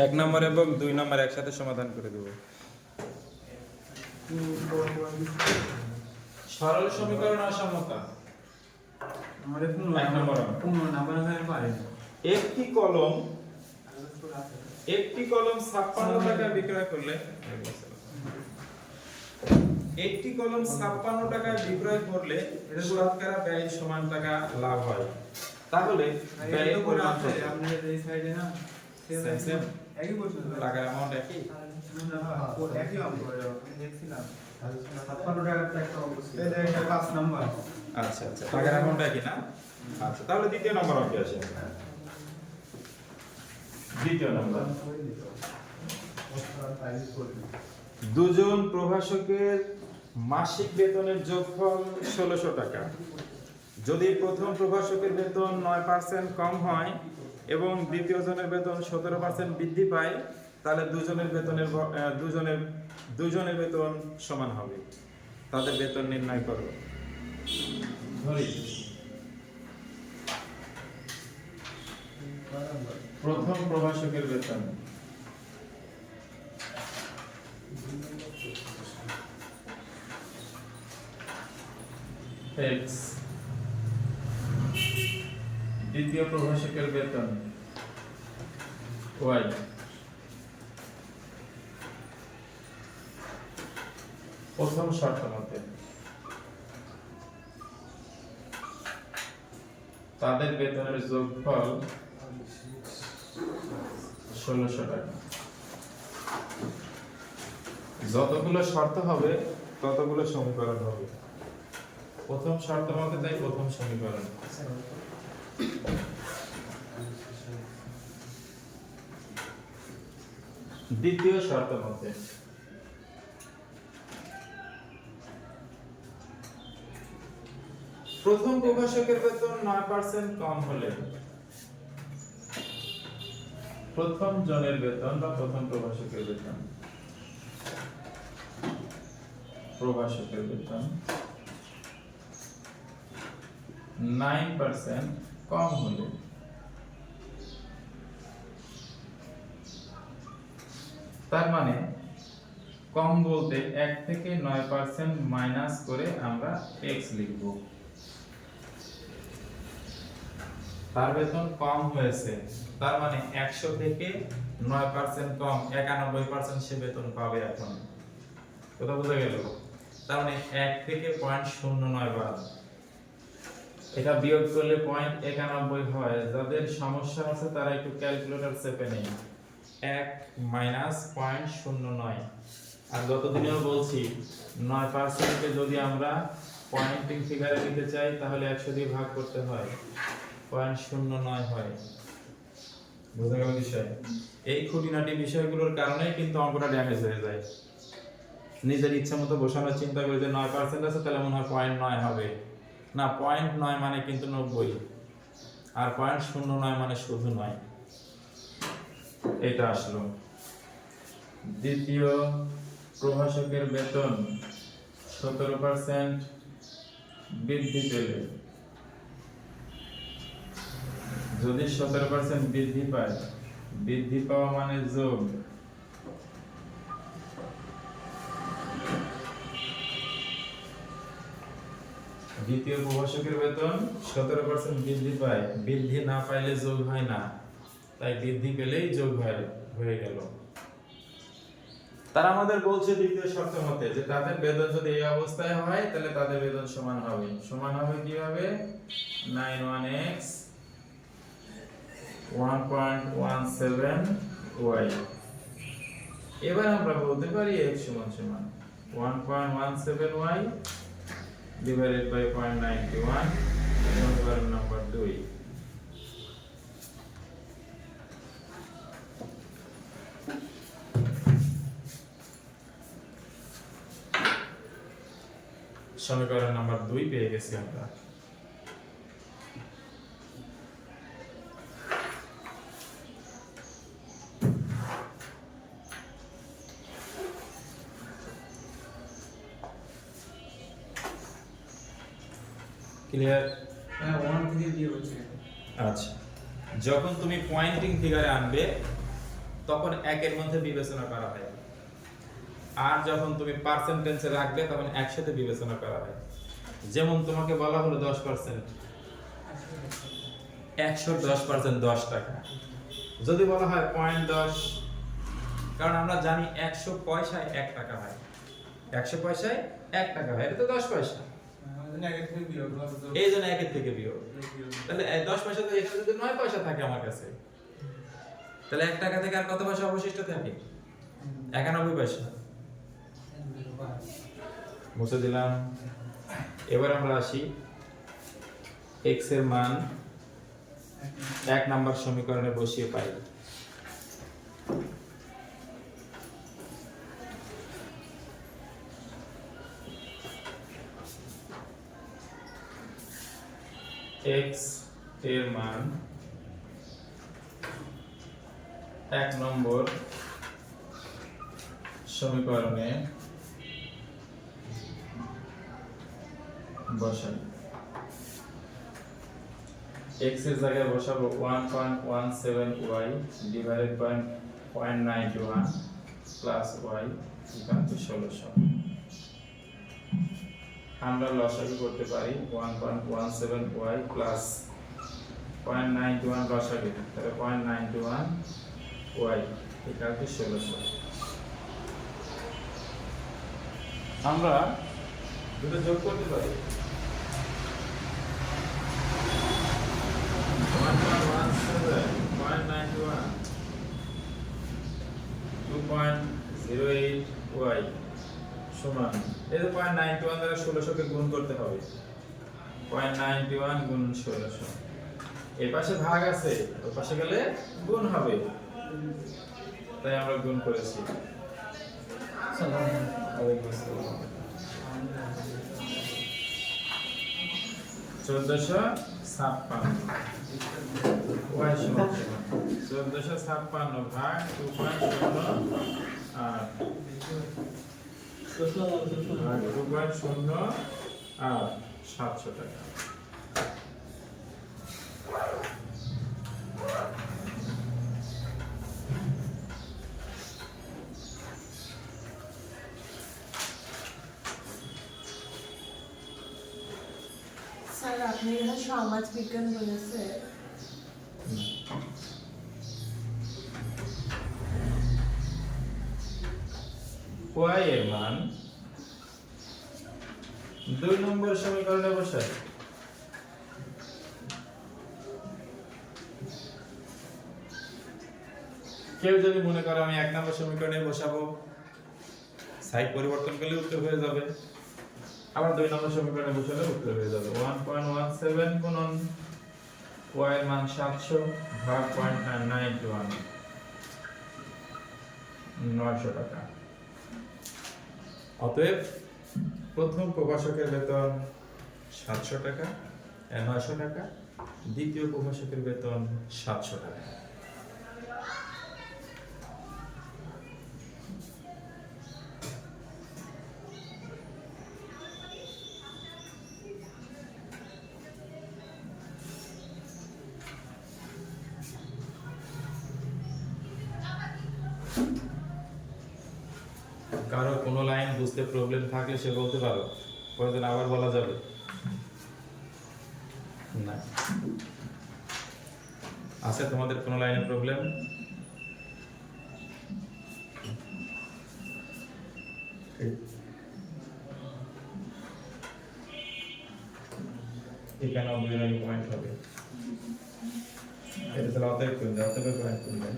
এক নম্বর এবং 2 নম্বর একসাথে সমাধান করে দেব। সরল সমীকরণ অসমতা আমাদের 15 নাম্বার হয়ে পারে। একটি কলম 56 টাকা বিক্রয় করলে শতকরা ব্যয় সমান টাকা লাভ হয়। তাহলে ব্যয়ের পরিমাণ কত? আপনাদের এই সাইডে না সেম একই প্রশ্ন টাকার অ্যামাউন্ট একই। একই অঙ্ক আমি দেখছিলাম 56 টাকার একটা অঙ্ক ছিল। এটা 5 নাম্বার। আচ্ছা আচ্ছা, টাকার অ্যামাউন্ট একই না? আচ্ছা, তাহলে দ্বিতীয় নম্বর অঙ্কে আসি। দ্বিতীয় নম্বর, দুজন প্রভাষকের মাসিক বেতনের যোগফল 1600 টাকা। যদি প্রথম প্রভাষকের বেতন 9% কম হয় এবং দ্বিতীয় জনের বেতন 17% বৃদ্ধি পায়, তাহলে দুজনের বেতন সমান হবে। তাদের বেতন নির্ণয় করো। ধরি প্রথম প্রভাষকের বেতন X, দ্বিতীয় প্রভাষকের বেতন Y, প্রথম শর্ত মতে তাদের বেতনের যোগফল 1600 টাকা। যতগুলো শর্ত হবে ততগুলো সমীকরণ হবে। প্রথম শর্ত মতে তাই প্রথম সমীকরণ। দ্বিতীয় শর্ত মতে প্রথম প্রভাষকের বেতন 9% কম হলে প্রথম জনের বেতন বা প্রথম প্রভাষকের বেতন 9% কম হলে তার মানে কম বলতে 1 থেকে 9% মাইনাস করে আমরা x লিখব। তার বেতন কম হয়েছে, তার মানে 100 থেকে 9% কম 91% সে বেতন পাবে এখন। কথা বোঝা গেল? তার মানে 1 থেকে 0.09 বাদ, এটা বিয়োগ করলে 0.91 হয়। যাদের সমস্যা আছে তারা একটু ক্যালকুলেটর চেপে নেই। 1 মাইনাস 0.09, আর যতদিনও বলছি 9% কে যদি আমরা পয়েন্টিং ফিগারে নিতে চাই তাহলে 100 দিয়ে ভাগ করতে হয়, 0.09 হয়। বোঝা গেল বিষয়? এই খুঁটিনাটি বিষয়গুলোর কারণেই কিন্তু অঙ্কটা ড্যামেজ হয়ে যায়। নিজের ইচ্ছা মতো বসানোর চিন্তা করে যে 9% আছে তাহলে মনে হয় 0.9 হবে, না 0.9 মানে কিন্তু 90, আর 0.09 মানে শুধু 9। এটা আসলো। দ্বিতীয় প্রভাষকের বেতন 17% বৃদ্ধি পেলে, যদি 17% বৃদ্ধি পায়, বৃদ্ধি পাওয়া মানে যোগ, দ্বিতীয় প্রভাষকের বেতন 17% বৃদ্ধি পায়, বৃদ্ধি না পাইলে যোগ হয় না, তাই বৃদ্ধি পেলেই যোগ হয়ে গেল। তারা আমাদের বলছে দ্বিতীয় শর্ত মতে যে তাদের বেতন যদি এই অবস্থায় হয় তাহলে তাদের বেতন সমান হবে। সমান হবে কিভাবে? 91x 1.17y। এবার আমরা বলতে পারি x সমান সমান 1.17y divided by 0.91, সমীকরণ নাম্বার 2। সমীকরণ নাম্বার 2 পেয়ে গেছি আমরা। ক্লিয়ার? হ্যাঁ 1 থেকে দিয়ে হচ্ছে আচ্ছা, যখন তুমি পয়েন্টিং ফিগারে আনবে তখন একের মধ্যে বিবেচনা করা হয়, আর যখন তুমি পার্সেন্টেজে রাখবে তখন একসাথে বিবেচনা করা হয়। যেমন তোমাকে বলা হলো 10%, 110% 10 টাকা। যদি বলা হয় 0.10, কারণ আমরা জানি 100 পয়সায় 1 টাকা হয়, 100 পয়সায় 1 টাকা হয়, এটা তো 10 পয়সা, আগে থেকে বিয়োগ করতে এই জন্য একের থেকে বিয়োগ। তাহলে 10 পয়সা তো এখানে যদি 9 পয়সা থাকে আমার কাছে, তাহলে 1 টাকা থেকে আর কত পয়সা অবশিষ্ট থাকে? 91 পয়সা। মুছে দিলাম। এবার আমরা আসি x এর মান 1 নাম্বার সমীকরণে বসিয়ে পাই। x এর মান 1 নম্বর সমীকরণে বসাই। x এর জায়গায় বসাবো 1.17y divided by 0.91 plus y equal to 1600। আমরা লসাগু করতে পারি 1.17y প্লাস 0.91 লসাগু, তাহলে 0.91y ইকুয়াল টু 1600। আমরা দুটো যোগ করতে পারি, 1.17.91 2.08y সমান, এই 0.91 দ্বারা 1600 কে গুণ করতে হবে, 0.91 গুণ 1600। এই পাশে ভাগ আছে, ওই পাশে গেলে গুণ হবে, তাই আমরা গুণ করেছি। ওয়ালাইকুম আসসালাম। 1456 y সমান 1456 ভাগ 2.08 700 টাকা। স্যার আপনি এটা সমাজ বিজ্ঞান বলেছে, y এর মান 2 নম্বর সমীকরণে বসাই। কেউ যদি মনে করে আমি 1 নম্বর সমীকরণে বসাবো, সাইড পরিবর্তন করলে উত্তর হয়ে যাবে, আবার 2 নম্বর সমীকরণে বসালে উত্তর হয়ে যাবে। 1.17 গুণন y এর মান 700 ভাগ 0.91 900 টাকা। অতএব প্রথম প্রভাষকের বেতন 700 টাকা, 900 টাকা, দ্বিতীয় প্রভাষকের বেতন 700 টাকা। কারো কোনো লাইন বুঝতে প্রবলেম থাকলে সে বলতে পারো, প্রয়োজন আবার বলা যাবে না। আছে তোমাদের কোনো লাইনে প্রবলেম? এখানে 92 পয়েন্ট হবে, এটা তাহলে অতএব পয়েন্ট করবে।